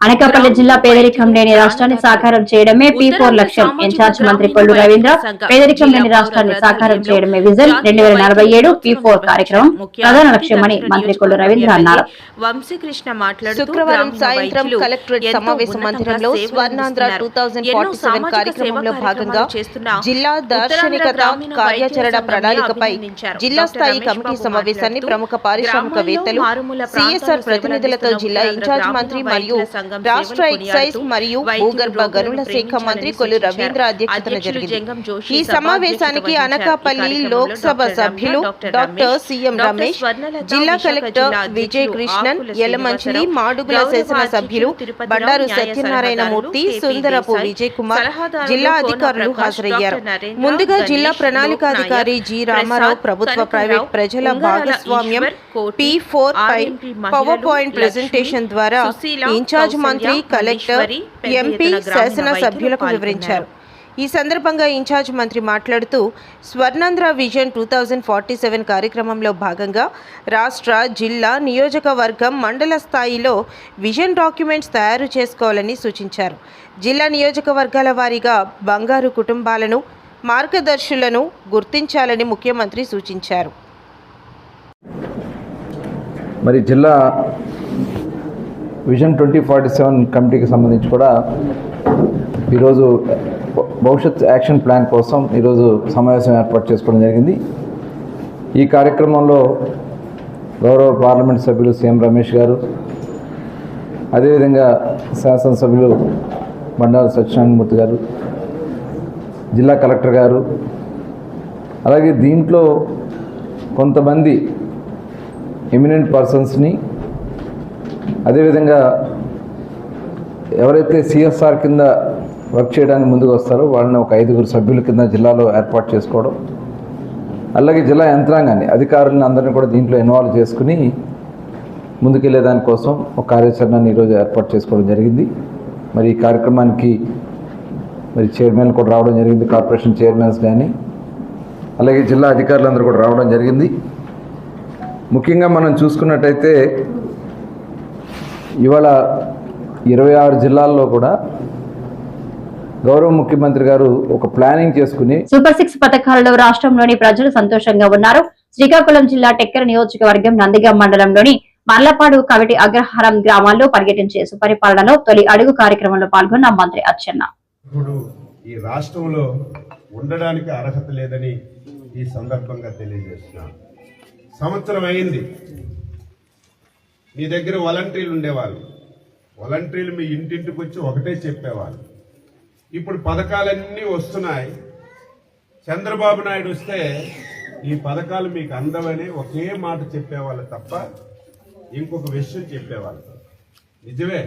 అనకాపల్లి జిల్లా పేదరికం లేని రాష్ట్రాన్ని సాకారం చేయడమే P4 లక్ష్యం. ఇన్ఛార్జ్ మంత్రి కొల్లు రవీంద్ర పేదరికం లేని రాష్ట్రాన్ని సాకారం చేయడమే విజన్ 2047 P4 కార్యక్రమం ప్రధాన లక్ష్యమని మంత్రి కొల్లు రవీంద్ర అన్నారు. శుక్రవారం సాయంత్రం కలెక్టరేట్ సమావేశ మందిరంలో స్వర్ణాంధ్ర 2047 కార్యక్రమంలో భాగంగా జిల్లా దార్శనికత కార్యాచరణ ప్రణాళికపై జిల్లా స్థాయి కమిటీ సమావేశాన్ని ప్రముఖ పారిశ్రామికవేత్తలు సిఎస్ఆర్ ప్రతినిధులతో జిల్లా ఇన్ఛార్జ్ మంత్రి మరియు రాష్ట్ర ఎక్సైజ్ మరియు భూగర్భ గనుల శాఖ మంత్రి కొల్లు రవీంద్ర అధ్యక్షతన జరిగింది. ఈ సమావేశానికి అనకాపల్లి లోక్సభ సభ్యులు డాక్టర్ సిఎం రమేష్, జిల్లా కలెక్టర్ విజయ్ కృష్ణన్, యలమంచిలి మాడుగుల శాసన సభ్యులు బండారు సత్యనారాయణ మూర్తి, సుందరపు విజయ్ కుమార్, జిల్లా అధికారులు హాజరయ్యారు. ముందుగా జిల్లా ప్రణాళికాధికారి జి రామారావు ప్రభుత్వ ప్రైవేట్ ప్రజల భాగస్వామ్యం P4 పై పవర్ పాయింట్ ప్రెజెంటేషన్ ద్వారా ఇన్ఛార్జ్ మంత్రి, కలెక్టర్, ఎంపీ, శాసన సభ్యులకు వివరించారు. ఈ సందర్భంగా ఇన్ఛార్జ్ మంత్రి మాట్లాడుతూ స్వర్ణాంధ్ర విజన్ 2047 కార్యక్రమంలో భాగంగా రాష్ట్ర, జిల్లా, నియోజకవర్గం, మండల స్థాయిలో విజన్ డాక్యుమెంట్స్ తయారు చేసుకోవాలని సూచించారు. జిల్లా నియోజకవర్గాల వారీగా బంగారు కుటుంబాలను, మార్గదర్శులను గుర్తించాలని ముఖ్యమంత్రి సూచించారు. మరి జిల్లా విజన్ 2047 కమిటీకి సంబంధించి కూడా ఈరోజు భవిష్యత్ యాక్షన్ ప్లాన్ కోసం ఈరోజు సమావేశం ఏర్పాటు చేసుకోవడం జరిగింది. ఈ కార్యక్రమంలో గౌరవ పార్లమెంట్ సభ్యులు సిఎం రమేష్ గారు, అదేవిధంగా శాసనసభ్యులు బండారు సత్యనారాయణమూర్తి గారు, జిల్లా కలెక్టర్ గారు, అలాగే దీంట్లో కొంతమంది ఎమినెంట్ పర్సన్స్ని, అదేవిధంగా ఎవరైతే సిఎస్ఆర్ కింద వర్క్ చేయడానికి ముందుకు వస్తారో వాళ్ళని ఒక 5గురు సభ్యుల కింద జిల్లాలో ఏర్పాటు చేసుకోవడం, అలాగే జిల్లా యంత్రాంగాన్ని, అధికారులను అందరినీ కూడా దీంట్లో ఇన్వాల్వ్ చేసుకుని ముందుకెళ్లే దానికోసం ఒక కార్యాచరణని ఈరోజు ఏర్పాటు చేసుకోవడం జరిగింది. మరి ఈ కార్యక్రమానికి మరి చైర్మన్ కూడా రావడం జరిగింది, కార్పొరేషన్ చైర్మన్స్ కానీ, అలాగే జిల్లా అధికారులందరూ కూడా రావడం జరిగింది. ముఖ్యంగా మనం చూసుకున్నట్టయితే ఇవాళ 26 జిల్లాల్లో కూడా గౌరవ ముఖ్యమంత్రి గారు ఒక ప్లానింగ్ చేసుకుని సూపర్ 6 పథకాలలో రాష్ట్రంలోని ప్రజలు సంతోషంగా ఉన్నారు. శ్రీకాకుళం జిల్లా టెక్కర నియోజకవర్గం నందిగాం మండలంలోని మర్లపాడు, కవిటి, అగ్రహారం గ్రామాల్లో పర్యటించే సుపరిపాలనలో తొలి అడుగు కార్యక్రమంలో పాల్గొన్న మంత్రి అచ్చెన్న. ఇప్పుడు ఈ రాష్ట్రంలో ఉండడానికి అర్హత లేదని ఈ సందర్భంగా తెలియజేస్తున్నాను. సంవత్సరం అయింది, మీ దగ్గర వాలంటీర్లు ఉండేవాళ్ళు. వాలంటీర్లు మీ ఇంటింటికి వచ్చి ఒకటే చెప్పేవాళ్ళు. ఇప్పుడు పథకాలన్నీ వస్తున్నాయి. చంద్రబాబు నాయుడు వస్తే ఈ పథకాలు మీకు అందవని ఒకే మాట చెప్పేవాళ్ళు తప్ప ఇంకొక విషయం చెప్పేవాళ్ళు. నిజమే,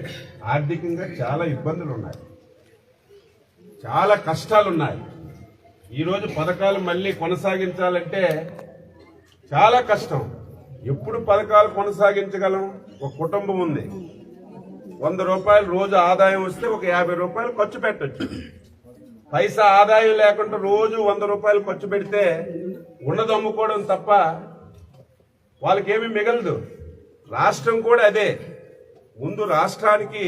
ఆర్థికంగా చాలా ఇబ్బందులు ఉన్నాయి, చాలా కష్టాలున్నాయి. ఈరోజు పథకాలు మళ్ళీ కొనసాగించాలంటే చాలా కష్టం. ఎప్పుడు పథకాలు కొనసాగించగలం? ఒక కుటుంబం ఉంది, 100 రూపాయలు రోజు ఆదాయం వస్తే ఒక 50 రూపాయలు ఖర్చు పెట్టచ్చు. పైసా ఆదాయం లేకుండా రోజు 100 రూపాయలు ఖర్చు పెడితే ఉన్నది అమ్ముకోవడం తప్ప వాళ్ళకేమీ మిగలదు. రాష్ట్రం కూడా అదే. ముందు రాష్ట్రానికి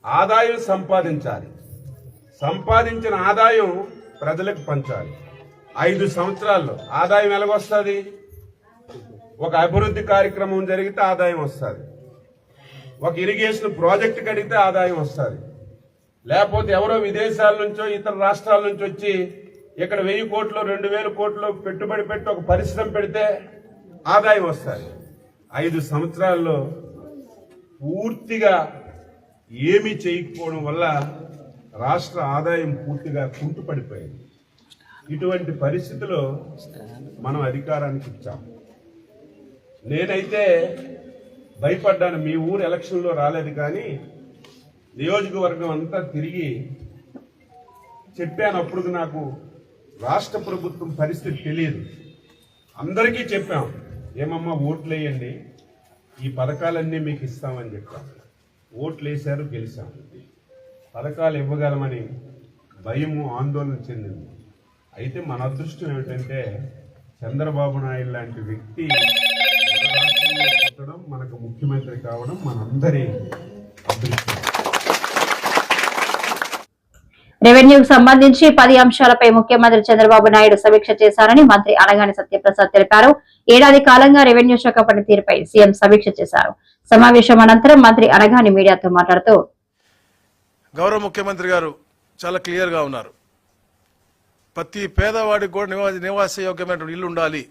ఆదాయం సంపాదించాలి, సంపాదించిన ఆదాయం ప్రజలకు పంచాలి. 5 సంవత్సరాల్లో ఆదాయం ఎలాగొస్తుంది? ఒక అభివృద్ధి కార్యక్రమం జరిగితే ఆదాయం వస్తుంది, ఒక ఇరిగేషన్ ప్రాజెక్టు కడిగితే ఆదాయం వస్తుంది, లేకపోతే ఎవరో విదేశాల నుంచో ఇతర రాష్ట్రాల నుంచి వచ్చి ఇక్కడ 1000 కోట్లు 2000 కోట్లు పెట్టుబడి పెట్టి ఒక పరిశ్రమ పెడితే ఆదాయం వస్తుంది. 5 సంవత్సరాల్లో పూర్తిగా ఏమీ చేయకపోవడం వల్ల రాష్ట్ర ఆదాయం పూర్తిగా కుంటుపడిపోయింది. ఇటువంటి పరిస్థితిలో మనం అధికారానికి ఇచ్చాం. నేనైతే భయపడ్డాను. మీ ఊరు ఎలక్షన్లో రాలేదు కానీ నియోజకవర్గం అంతా తిరిగి చెప్పాను. అప్పుడు నాకు రాష్ట్ర ప్రభుత్వం పరిస్థితి తెలియదు. అందరికీ చెప్పాం, ఏమమ్మా ఓట్లు వేయండి, ఈ పథకాలన్నీ మీకు ఇస్తామని చెప్పాం. ఓట్లు వేశారు, గెలిచాం. పథకాలు ఇవ్వగలమని భయము, ఆందోళన చెందింది. అయితే మన అదృష్టం ఏమిటంటే చంద్రబాబు నాయుడు లాంటి వ్యక్తి పుట్టడం, మనకు ముఖ్యమంత్రి కావడం మనందరి రెవెన్యూకు సంబంధించి 10 అంశాలపై ముఖ్యమంత్రి చంద్రబాబు నాయుడు సమీక్ష చేశారని మంత్రి అనగాని సత్యప్రసాద్ తెలిపారు. ఏడాది కాలంగా రెవెన్యూ శాఖ పనితీరుపై సీఎం సమీక్ష చేశారు. సమావేశం అనంతరం మంత్రి అనగాని మీడియాతో మాట్లాడుతూ గౌరవ ముఖ్యమంత్రి గారు చాలా క్లియర్గా ఉన్నారు. ప్రతి పేదవాడికి కూడా నివాసయోగ్యమైన ఇల్లు ఉండాలి.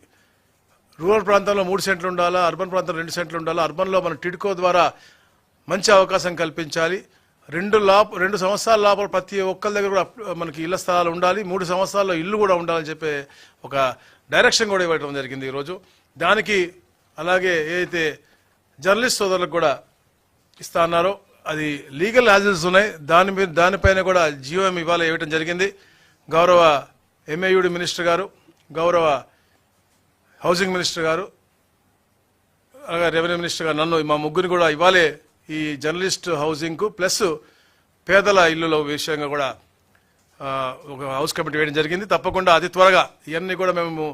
రూరల్ ప్రాంతంలో 3 సెంట్లు ఉండాలా, అర్బన్ ప్రాంతంలో 2 సెంట్లు ఉండాలా. అర్బన్లో మన టిడ్కో ద్వారా మంచి అవకాశం కల్పించాలి. 2 సంవత్సరాల లోపల ప్రతి ఒక్కరి దగ్గర కూడా మనకి ఇళ్ల స్థలాలు ఉండాలి. 3 సంవత్సరాల్లో ఇల్లు కూడా ఉండాలని చెప్పే ఒక డైరెక్షన్ కూడా ఇవ్వడం జరిగింది ఈరోజు. దానికి అలాగే ఏదైతే జర్నలిస్ట్ సోదరులకు కూడా ఇస్తా అన్నారో అది లీగల్ యాజిల్స్ ఉన్నాయి. దానిపైన కూడా జియోఎం ఇవాళ ఇవ్వడం జరిగింది. గౌరవ ఎంఏయుడి మినిస్టర్ గారు, గౌరవ హౌసింగ్ మినిస్టర్ గారు, అలాగే రెవెన్యూ మినిస్టర్ గారు నన్ను మా ముగ్గురిని కూడా ఇవాళే ఈ జర్నలిస్ట్ హౌసింగ్కు ప్లస్ పేదల ఇల్లుల విషయంగా కూడా ఒక హౌస్ కమిటీ వేయడం జరిగింది. తప్పకుండా అతి త్వరగా ఇవన్నీ కూడా మేము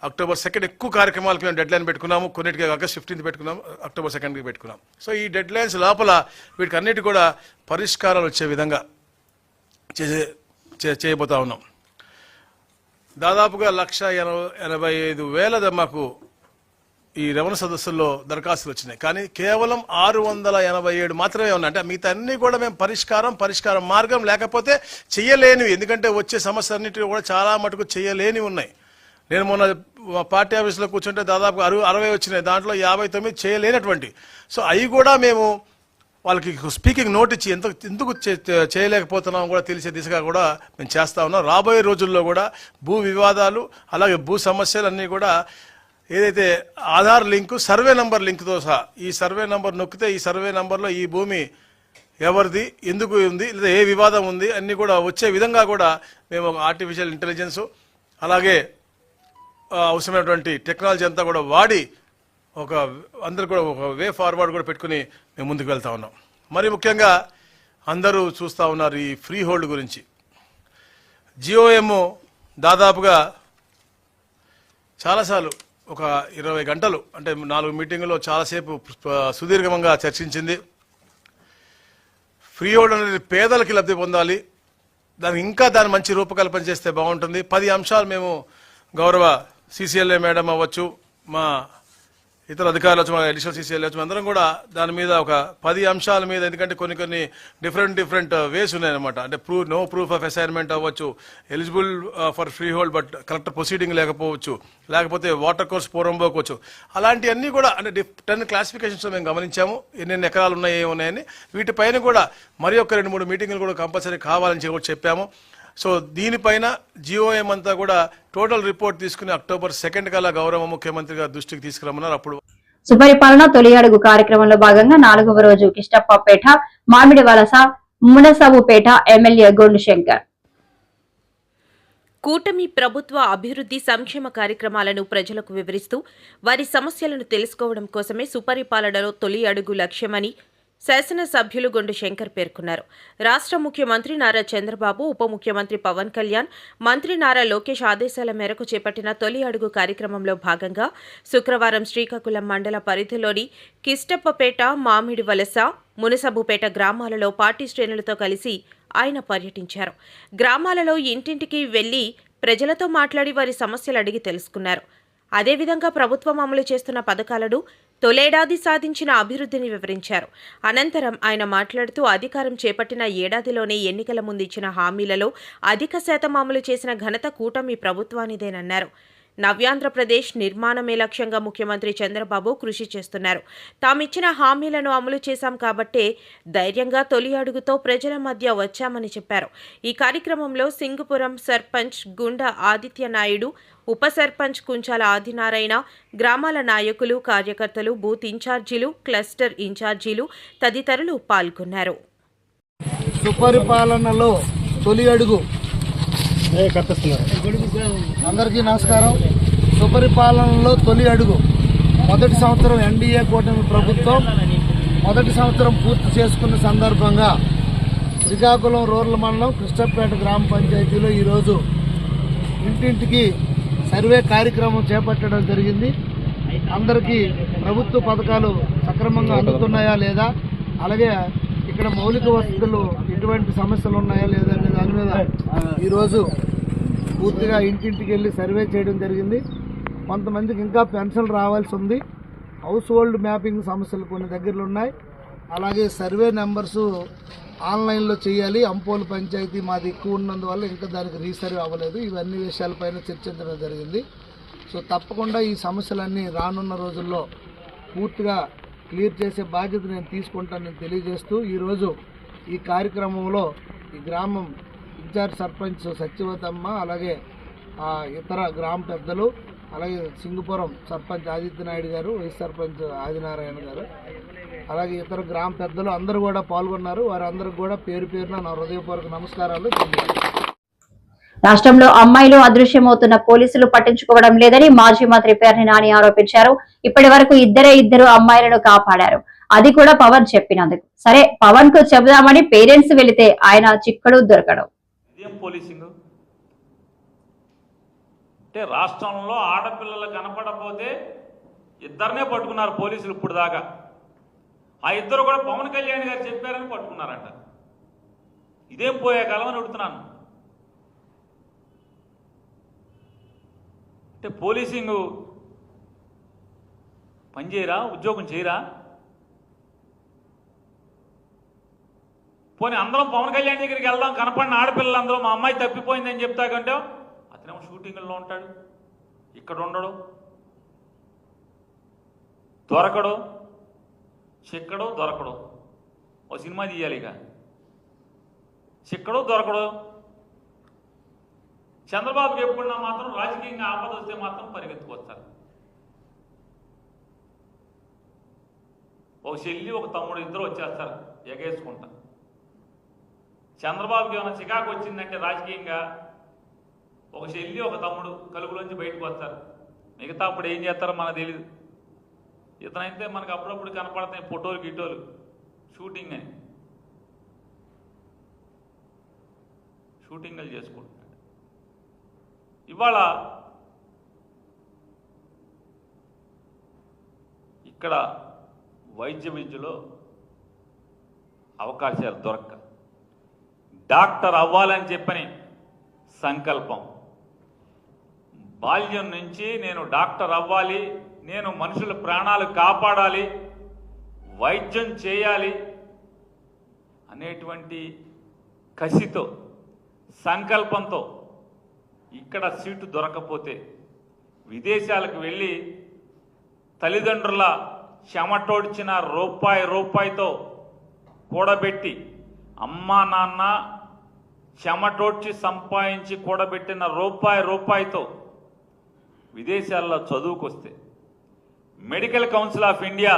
అక్టోబర్ 2 ఎక్కువ కార్యక్రమాలకు మేము డెడ్ లైన్ పెట్టుకున్నాము. కొన్నిటికి ఆగస్ట్ 15 పెట్టుకున్నాము, అక్టోబర్ 2కి పెట్టుకున్నాం. సో ఈ డెడ్ లైన్స్ లోపల వీటికి అన్నిటి కూడా పరిష్కారాలు వచ్చే విధంగా చేయబోతా ఉన్నాం. దాదాపుగా 1,85,000 మాకు ఈ రెవెన్యూ సదస్సుల్లో దరఖాస్తులు వచ్చినాయి. కానీ కేవలం 687 మాత్రమే ఉన్నాయి. అంటే మిగతా అన్ని కూడా మేము పరిష్కారం మార్గం లేకపోతే చేయలేనివి. ఎందుకంటే వచ్చే సమస్య అన్నిటి కూడా చాలా మటుకు చేయలేనివి ఉన్నాయి. నేను మొన్న పార్టీ ఆఫీసులో కూర్చుంటే దాదాపు 60 వచ్చినాయి. దాంట్లో 59 చేయలేనటువంటి. సో అవి కూడా మేము వాళ్ళకి స్పీకింగ్ నోట్ ఇచ్చి ఎందుకు చేయలేకపోతున్నాం కూడా తెలిసే దిశగా కూడా మేము చేస్తా ఉన్నాం. రాబోయే రోజుల్లో కూడా భూ వివాదాలు అలాగే భూ సమస్యలు అన్నీ కూడా ఏదైతే ఆధార్ లింకు సర్వే నంబర్ లింక్తో సహా ఈ సర్వే నంబర్ నొక్కితే ఈ సర్వే నంబర్లో ఈ భూమి ఎవరిది, ఎందుకు ఉంది, లేదా ఏ వివాదం ఉంది అన్నీ కూడా వచ్చే విధంగా కూడా మేము ఆర్టిఫిషియల్ ఇంటెలిజెన్స్ అలాగే అవసరమైనటువంటి టెక్నాలజీ అంతా కూడా వాడి అందరూ కూడా ఒక వే ఫార్వర్డ్ కూడా పెట్టుకుని మేము ముందుకు వెళ్తా ఉన్నాం. మరి ముఖ్యంగా అందరూ చూస్తూ ఉన్నారు ఈ ఫ్రీ హోల్డ్ గురించి. జియోఎం దాదాపుగా చాలాసార్లు ఒక 20 గంటలు అంటే 4 మీటింగుల్లో చాలాసేపు సుదీర్ఘంగా చర్చించింది. ఫ్రీ హోల్డ్ అనేది పేదలకి లబ్ధి పొందాలి, దాని మంచి రూపకల్పన చేస్తే బాగుంటుంది. 10 అంశాలు మేము గౌరవ సిసిఎల్ఏ మేడం అవ్వచ్చు, మా ఇతర అధికారులు వచ్చి, మా అడిషనల్ సిసిఎల్ఏ వచ్చి, అందరం కూడా దాని మీద ఒక 10 అంశాల మీద, ఎందుకంటే కొన్ని డిఫరెంట్ వేస్ ఉన్నాయన్నమాట. అంటే నో ప్రూఫ్ ఆఫ్ అసైన్మెంట్ అవ్వచ్చు, eligible for free hold but collector proceeding లేకపోవచ్చు, లేకపోతే వాటర్ కోర్స్ పూర్వం పోవచ్చు. అలాంటివన్నీ కూడా అంటే 10 క్లాసిఫికేషన్స్ మేము గమనించాము. ఎన్ని ఎకరాలు ఉన్నాయి ఏమున్నాయని. వీటిపైన కూడా మరి ఒక 2-3 మీటింగులు కూడా కంపల్సరీ కావాలని చెప్పాము. సో దీనిపైన జియోఎం అంతా కూడా టోటల్ రిపోర్ట్ తీసుకుని అక్టోబర్ 2 కల్లా గౌరవ ముఖ్యమంత్రి గారి దృష్టికి తీసుకురమ్మన్నారు. అప్పుడు సుపరిపాలన తొలి అడుగు కార్యక్రమంలో భాగంగా 4వ రోజు కిష్టప్పపేట, మామిడి వలస, మునసబుపేట ఎమ్మెల్యే గొండు శంకర్ కూటమి ప్రభుత్వ అభివృద్ధి సంక్షేమ కార్యక్రమాలను ప్రజలకు వివరిస్తూ వారి సమస్యలను తెలుసుకోవడం కోసమే సుపరిపాలనలో తొలి అడుగు లక్ష్యమని శాసనసభ్యులు గొండు శంకర్ పేర్కొన్నారు. రాష్ట్ర ముఖ్యమంత్రి నారా చంద్రబాబు, ఉప ముఖ్యమంత్రి పవన్ కళ్యాణ్, మంత్రి నారా లోకేష్ ఆదేశాల మేరకు చేపట్టిన తొలి అడుగు కార్యక్రమంలో భాగంగా శుక్రవారం శ్రీకాకుళం మండల పరిధిలోని కిష్టప్పపేట, మామిడి వలస, మునసబుపేట గ్రామాలలో పార్టీ శ్రేణులతో కలిసి ఆయన పర్యటించారు. గ్రామాలలో ఇంటింటికి వెళ్లి ప్రజలతో మాట్లాడి వారి సమస్యలు అడిగి తెలుసుకున్నారు. అదేవిధంగా ప్రభుత్వం అమలు చేస్తున్న పథకాలను, తొలేడాది సాధించిన అభివృద్ధిని వివరించారు. అనంతరం ఆయన మాట్లాడుతూ అధికారం చేపట్టిన ఏడాదిలోనే ఎన్నికల ముందు ఇచ్చిన హామీలలో అధిక శాతం అమలు చేసిన ఘనత కూటమి ప్రభుత్వానిదేనన్నారు. నవ్యాంధ్రప్రదేశ్ నిర్మాణమే లక్ష్యంగా ముఖ్యమంత్రి చంద్రబాబు కృషి చేస్తున్నారు. తామిచ్చిన హామీలను అమలు చేశాం కాబట్టే ధైర్యంగా తొలి అడుగుతో ప్రజల మధ్య వచ్చామని చెప్పారు. ఈ కార్యక్రమంలో సింగుపురం సర్పంచ్ గుండా ఆదిత్య నాయుడు, ఉప సర్పంచ్ కుంచాల ఆదినారాయణ, గ్రామాల నాయకులు, కార్యకర్తలు, బూత్ ఇన్ఛార్జీలు, క్లస్టర్ ఇన్ఛార్జీలు తదితరులు పాల్గొన్నారు. సుపరిపాలనలో తొలి అడుగు. అందరికీ నమస్కారం. సుపరిపాలనలో తొలి అడుగు మొదటి సంవత్సరం ఎన్డీఏ కూటమి ప్రభుత్వం మొదటి సంవత్సరం పూర్తి చేసుకున్న సందర్భంగా శ్రీకాకుళం రూరల్ మండలం కృష్ణపేట గ్రామ పంచాయతీలో ఈరోజు ఇంటింటికి సర్వే కార్యక్రమం చేపట్టడం జరిగింది. అందరికీ ప్రభుత్వ పథకాలు సక్రమంగా అందుతున్నాయా లేదా, అలాగే ఇక్కడ మౌలిక వసతులు ఎటువంటి సమస్యలు ఉన్నాయా లేదనే దాని మీద ఈరోజు పూర్తిగా ఇంటింటికి వెళ్ళి సర్వే చేయడం జరిగింది. కొంతమందికి ఇంకా పెన్షన్ రావాల్సి ఉంది. హౌస్ హోల్డ్ మ్యాపింగ్ సమస్యలు కొన్ని దగ్గరలో ఉన్నాయి. అలాగే సర్వే నెంబర్స్ ఆన్లైన్లో చేయాలి. అంపోలు పంచాయతీ మాది ఎక్కువ ఉన్నందువల్ల ఇంకా దానికి రీసర్వే అవ్వలేదు. ఇవన్నీ విషయాలపైన చర్చించడం జరిగింది. సో తప్పకుండా ఈ సమస్యలన్నీ రానున్న రోజుల్లో పూర్తిగా క్లియర్ చేసే బాధ్యత నేను తీసుకుంటానని తెలియజేస్తూ ఈరోజు ఈ కార్యక్రమంలో ఈ గ్రామం ఇన్ఛార్జ్ సర్పంచ్ సత్యవతమ్మ, అలాగే ఇతర గ్రామ పెద్దలు, అలాగే సింగుపురం సర్పంచ్ ఆదిత్యనాయుడు గారు, వైస్ సర్పంచ్ ఆదినారాయణ గారు, అలాగే ఇతర గ్రామ పెద్దలు అందరూ కూడా పాల్గొన్నారు. వారందరికీ కూడా పేరు పేరున నా హృదయపూర్వక నమస్కారాలు. రాష్ట్రంలో అమ్మాయిలు అదృశ్యమవుతున్న పోలీసులు పట్టించుకోవడం లేదని మాజీ మంత్రి పేర్ని నాని ఆరోపించారు. ఇప్పటి వరకు ఇద్దరు అమ్మాయిలను కాపాడారు, అది కూడా పవన్ చెప్పినందుకు. సరే, పవన్ కు చెబుదామని పేరెంట్స్ వెళితే ఆయన చిక్కడు దొరకడం. పోలీసింగ్ అంటే రాష్ట్రంలో ఆడపిల్లలు కనపడపోతే ఇద్దరినే పట్టుకున్నారు పోలీసులు ఇప్పుడు దాకా. ఆ ఇద్దరు కూడా పవన్ కళ్యాణ్ గారు చెప్పారని పట్టుకున్నారంట. ఇదేం పోయే కాలం అని అడుగుతున్నాను. అంటే పోలీసింగ్ పనిచేయరా, ఉద్యోగం చేయరా? పోనీ అందరం పవన్ కళ్యాణ్ దగ్గరికి వెళ్దాం, కనపడిన ఆడపిల్లలు అందరూ మా అమ్మాయి తప్పిపోయిందని చెప్తా కంటే అతనేమో షూటింగ్లో ఉంటాడు, ఇక్కడ ఉండడు, దొరకడు, చిక్కడు దొరకడు. ఓ సినిమా తీయాలి ఇక. చిక్కడు దొరకడు. చంద్రబాబుకి ఎప్పుడున్నా మాత్రం రాజకీయంగా ఆపద వస్తే మాత్రం పరిగెత్తుకొస్తారు. ఒక చెల్లి ఒక తమ్ముడు ఇద్దరు వచ్చేస్తారు ఎగేసుకుంటా. చంద్రబాబుకి ఏమైనా చికాకు వచ్చిందంటే రాజకీయంగా ఒక చెల్లి ఒక తమ్ముడు కలుగులోంచి బయటకు వస్తారు. మిగతా అప్పుడు ఏం చేస్తారో మనకు తెలియదు. ఇతనైతే మనకు అప్పుడప్పుడు కనపడతాయి ఫోటోలు గిటోలు, షూటింగ్ అని షూటింగ్లు చేసుకుంటున్నాడు. ఇవాళ ఇక్కడ వైద్య విద్యలో అవకాశాలు దొరక్క డాక్టర్ అవ్వాలని చెప్పని సంకల్పం. బాల్యం నుంచి నేను డాక్టర్ అవ్వాలి, నేను మనుషుల ప్రాణాలు కాపాడాలి, వైద్యం చేయాలి అనేటువంటి కసితో, సంకల్పంతో ఇక్కడ సీటు దొరకపోతే విదేశాలకు వెళ్ళి తల్లిదండ్రుల చెమటోడ్చిన రూపాయితో కూడబెట్టి, అమ్మా నాన్న చెమటోడ్చి సంపాదించి కూడబెట్టిన రూపాయితో విదేశాల్లో చదువుకొస్తే, మెడికల్ కౌన్సిల్ ఆఫ్ ఇండియా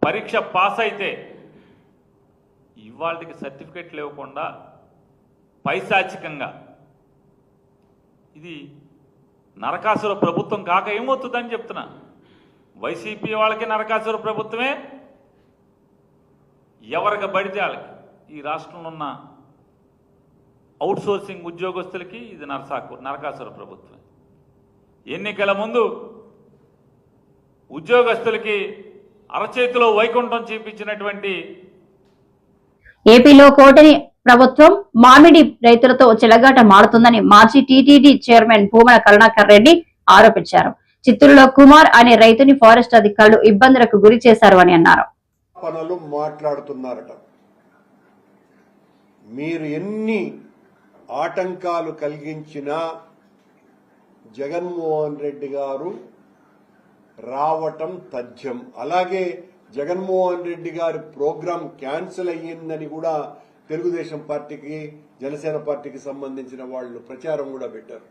పరీక్ష పాస్ అయితే ఇవాళకి సర్టిఫికెట్లు ఇవ్వకుండా పైశాచికంగా, ఇది నరకాసుర ప్రభుత్వం కాక ఏమవుతుందని చెప్తున్నా. వైసీపీ వాళ్ళకి నరకాసుర ప్రభుత్వమే, ఎవరికి పడితే వాళ్ళకి. ఈ రాష్ట్రంలో ఉన్న అవుట్ సోర్సింగ్ ఉద్యోగస్తులకి ఇది నరకాసుర ప్రభుత్వం. ఎన్నికల ముందు ఉద్యోగస్తులకి అరచేతిలో వైకుంఠం చూపించినటువంటి ఏపీలో కూటమి ప్రభుత్వం మామిడి రైతులతో చెలగాట మారుతుందని మాజీ టీటీడీ చైర్మన్ భూమన కరుణాకర్ రెడ్డి ఆరోపించారు. చిత్తూరులో కుమార్ అనే రైతుని ఫారెస్ట్ అధికారులు ఇబ్బందులకు గురి చేశారు అని అన్నారు. పనులు మాట్లాడుతున్నారట. మీరు ఎన్ని ఆటంకాలు కలిగించినా జగన్మోహన్ రెడ్డి గారు రావటం తథ్యం. అలాగే జగన్మోహన్ రెడ్డి గారి ప్రోగ్రాం క్యాన్సిల్ అయ్యిందని కూడా తెలుగుదేశం పార్టీకి, జనసేన పార్టీకి సంబంధించిన వాళ్ళు ప్రచారం కూడా పెట్టారు.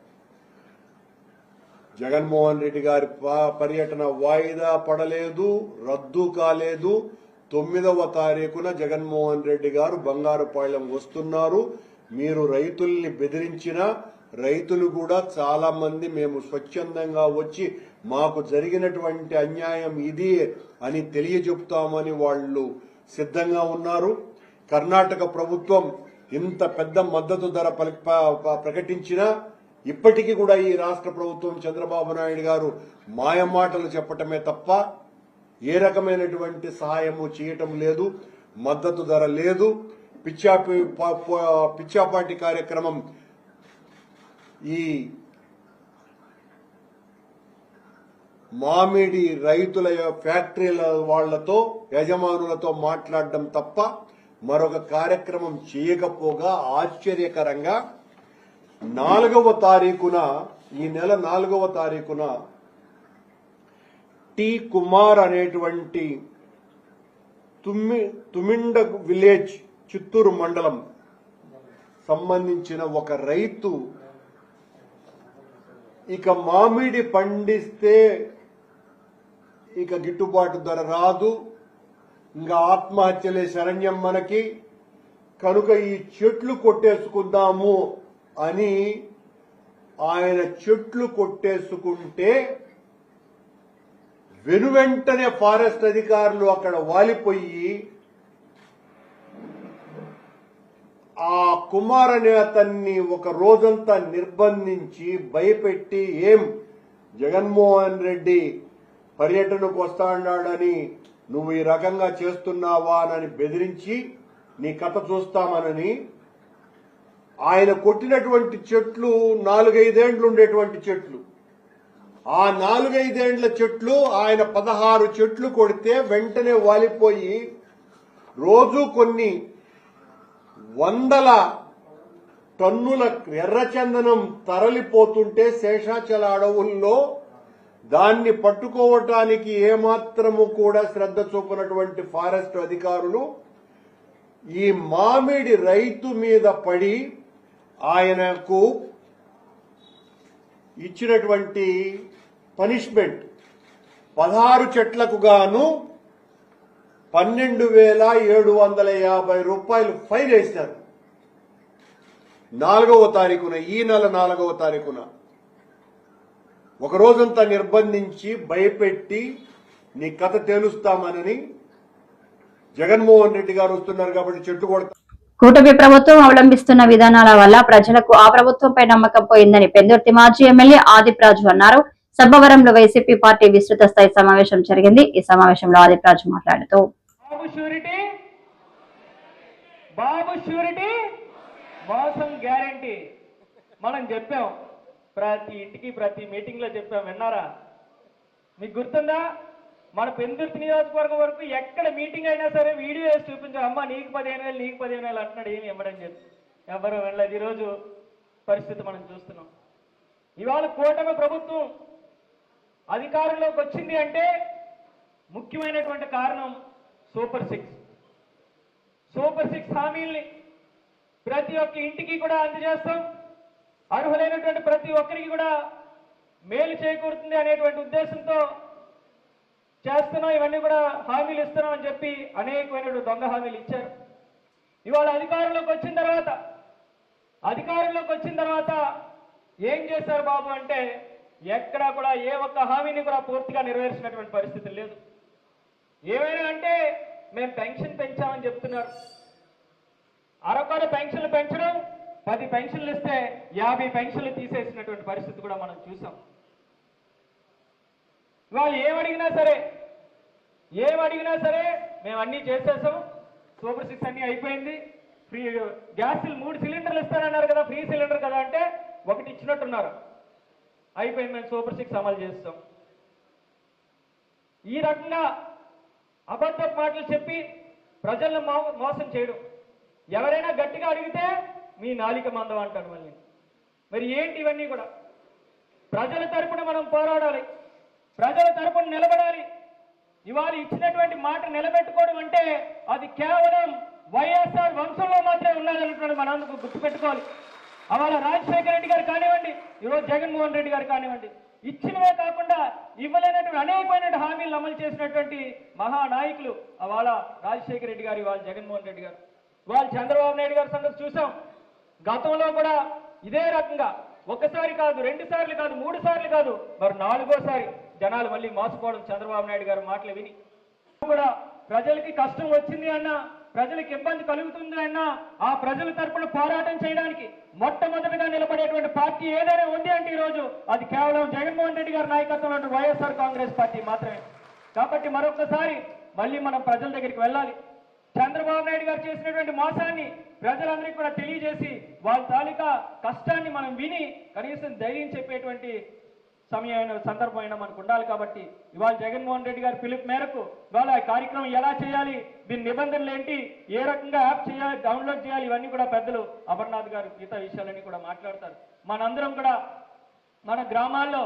జగన్మోహన్ రెడ్డి గారి పర్యటన వాయిదా పడలేదు, రద్దు కాలేదు. 9వ తారీఖున జగన్మోహన్ రెడ్డి గారు బంగారుపాళ్యం వస్తున్నారు. మీరు రైతుల్ని బెదిరించిన రైతులు కూడా చాలా మంది మేము స్వచ్ఛందంగా వచ్చి మాకు జరిగినటువంటి అన్యాయం ఇది అని తెలియజెప్తామని వాళ్ళు సిద్ధంగా ఉన్నారు. కర్ణాటక ప్రభుత్వం ఇంత పెద్ద మద్దతు ధర ప్రకటించినా ఇప్పటికీ కూడా ఈ రాష్ట్ర ప్రభుత్వం, చంద్రబాబు నాయుడు గారు మాయమాటలు చెప్పటమే తప్ప ఏ రకమైనటువంటి సహాయము చేయటం లేదు. మద్దతు ధర లేదు. పిచ్చాపాటి కార్యక్రమం ఈ మామిడి రైతుల ఫ్యాక్టరీల వాళ్లతో యజమానులతో మాట్లాడడం తప్ప మరొక కార్యక్రమం చేయకపోగా ఆశ్చర్యకరంగా 4వ తారీఖున ఈ నెల 4వ తారీఖున టి కుమార్ అనేటువంటి తుమిండ విలేజ్ చిత్తూరు మండలం సంబంధించిన ఒక రైతు ఇక మామిడి పండిస్తే ఇక గిట్టుబాటు ధర రాదు, ఇంకా ఆత్మహత్యలే శరణ్యం మనకి, కనుక ఈ చెట్లు కొట్టేసుకుందాము అని ఆయన చెట్లు కొట్టేసుకుంటే వెనువెంటనే ఫారెస్ట్ అధికారులు అక్కడ వాలిపోయి ఆ కుమార్ అనే అతన్ని ఒక రోజంతా నిర్బంధించి భయపెట్టి, ఏం జగన్మోహన్ రెడ్డి పర్యటనకు వస్తా అన్నాడని నువ్వు ఈ రకంగా చేస్తున్నావా అని బెదిరించి నీ కథ చూస్తామనని, ఆయన కొట్టినటువంటి చెట్లు 4-5 ఏండ్లు ఉండేటువంటి చెట్లు, ఆ 4-5 ఏండ్ల చెట్లు ఆయన 16 చెట్లు కొడితే వెంటనే వాలిపోయి రోజు కొన్ని వందల టన్నుల ఎర్రచందనం తరలిపోతుంటే శేషాచల అడవుల్లో దాన్ని పట్టుకోవటానికి ఏమాత్రము కూడా శ్రద్ధ చూపనటువంటి ఫారెస్ట్ అధికారులు ఈ మామిడి రైతు మీద పడి ఆయనకు ఇచ్చినటువంటి పనిష్మెంట్ 16 చెట్లకు గాను 12,750 రూపాయలు ఫైన్ వేశారు. 4వ తారీఖున, ఈ నెల 4వ తారీఖున ఒక రోజంతా నిర్బంధించి భయపెట్టి నీ కథ తేలుస్తామనని జగన్మోహన్ రెడ్డి గారు వస్తున్నారు కాబట్టి చెట్టు కొడతా. కూటమి ప్రభుత్వం అవలంబిస్తున్న విధానాల వల్ల ప్రజలకు ఆ ప్రభుత్వంపై నమ్మకం పోయిందని పెందుర్తి మాజీ ఎమ్మెల్యే ఆదిప్రాజు అన్నారు. సబ్బవరంలో వైసీపీ పార్టీ విస్తృత స్థాయి సమావేశం జరిగింది. ఈ సమావేశంలో ఆదిప్రాజు మాట్లాడుతూ బాబు షూరిటీ మోసం గ్యారంటీ మనం చెప్పాం, ప్రతి ఇంటికి ప్రతి మీటింగ్ లో చెప్పాం, విన్నారా? మీకు గుర్తుందా? మన పెందుర్తి నియోజకవర్గం వరకు ఎక్కడ మీటింగ్ అయినా సరే వీడియో వేసి చూపించాం, అమ్మ నీకు 15,000 నీకు 15,000 అంటున్నాడు, ఏమి ఇవ్వడం చెప్పి ఎవరు వెళ్ళలేదు. ఈరోజు పరిస్థితి మనం చూస్తున్నాం. ఇవాళ కూటమి ప్రభుత్వం అధికారంలోకి వచ్చింది అంటే ముఖ్యమైనటువంటి కారణం సూపర్ 6 హామీల్ని ప్రతి ఒక్క ఇంటికి కూడా అందజేస్తాం, అర్హులైనటువంటి ప్రతి ఒక్కరికి కూడా మేలు చేకూరుతుంది అనేటువంటి ఉద్దేశంతో చేస్తున్నాం. ఇవన్నీ కూడా హామీలు ఇస్తున్నాం అని చెప్పి అనేకమైన దొంగ హామీలు ఇచ్చారు. ఇవాళ అధికారంలోకి వచ్చిన తర్వాత ఏం చేశారు బాబు అంటే ఎక్కడా కూడా ఏ ఒక్క హామీని కూడా పూర్తిగా నెరవేర్చినటువంటి పరిస్థితి లేదు. ఏమైనా అంటే మేము పెన్షన్ పెంచామని చెప్తున్నారు. అరకొర పెన్షన్లు పెంచడం, 10 పెన్షన్లు ఇస్తే 50 పెన్షన్లు తీసేసినటువంటి పరిస్థితి కూడా మనం చూసాం. వాళ్ళు ఏమడిగినా సరే మేము అన్నీ చేసేసాం, సూపర్ 6 అన్నీ అయిపోయింది, ఫ్రీ గ్యాస్ 3 సిలిండర్లు ఇస్తారన్నారు కదా, ఫ్రీ సిలిండర్ కదా అంటే 1 ఇచ్చినట్టున్నారు, అయిపోయింది, మేము సూపర్ 6 అమలు చేస్తాం. ఈ రకంగా అబద్ధపు మాటలు చెప్పి ప్రజలను మోసం చేయడం. ఎవరైనా గట్టిగా అడిగితే మీ నాలిక మందం అంటారు మళ్ళీ. మరి ఏంటి ఇవన్నీ కూడా? ప్రజల తరపున మనం పోరాడాలి, ప్రజల తరపున నిలబడాలి. ఇవాళ ఇచ్చినటువంటి మాట నిలబెట్టుకోవడం అంటే అది కేవలం వైఎస్ఆర్ వంశంలో మాత్రమే ఉన్నదన్నటువంటి మనందుకు గుర్తుపెట్టుకోవాలి. అవాళ రాజశేఖర రెడ్డి గారు కానివ్వండి, ఈరోజు జగన్మోహన్ రెడ్డి గారు కానివ్వండి, ఇచ్చినవే కాకుండా ఇవ్వలేనటువంటి అనేకమైన హామీలను అమలు చేసినటువంటి మహానాయకులు అవాళ రాజశేఖర రెడ్డి గారు, ఇవాళ జగన్మోహన్ రెడ్డి గారు, ఇవాళ చంద్రబాబు నాయుడు గారి సంగతి చూసాం. గతంలో కూడా ఇదే రకంగా ఒక్కసారి కాదు, 2 సార్లు కాదు, 3 సార్లు కాదు, మరి 4వ జనాలు మళ్ళీ మోసపోవడం చంద్రబాబు నాయుడు గారు మాటలు విని కూడా ప్రజలకి కష్టం వచ్చింది అన్నా, ప్రజలకు ఇబ్బంది కలుగుతుంది అన్నా ఆ ప్రజల తరపున పోరాటం చేయడానికి మొట్టమొదటిగా నిలబడేటువంటి పార్టీ ఏదైనా ఉంది అంటే ఈరోజు అది కేవలం జగన్మోహన్ రెడ్డి గారి నాయకత్వంలో వైఎస్ఆర్ కాంగ్రెస్ పార్టీ మాత్రమే. కాబట్టి మరొకసారి మళ్ళీ మనం ప్రజల దగ్గరికి వెళ్ళాలి. చంద్రబాబు నాయుడు గారు చేసినటువంటి మోసాన్ని ప్రజలందరికీ కూడా తెలియజేసి వాళ్ళ తాలూకా కష్టాన్ని మనం విని కనీసం ధైర్యం చెప్పేటువంటి సమయమైన సందర్భమైన మనకు ఉండాలి. కాబట్టి ఇవాళ జగన్మోహన్ రెడ్డి గారి పిలుపు మేరకు ఇవాళ ఈ కార్యక్రమం ఎలా చేయాలి, దీని నిబంధనలు ఏంటి, ఏ రకంగా యాప్ చేయాలి, డౌన్లోడ్ చేయాలి, ఇవన్నీ కూడా పెద్దలు అమర్నాథ్ గారు మిగతా విషయాలన్నీ కూడా మాట్లాడతారు. మనందరం కూడా మన గ్రామాల్లో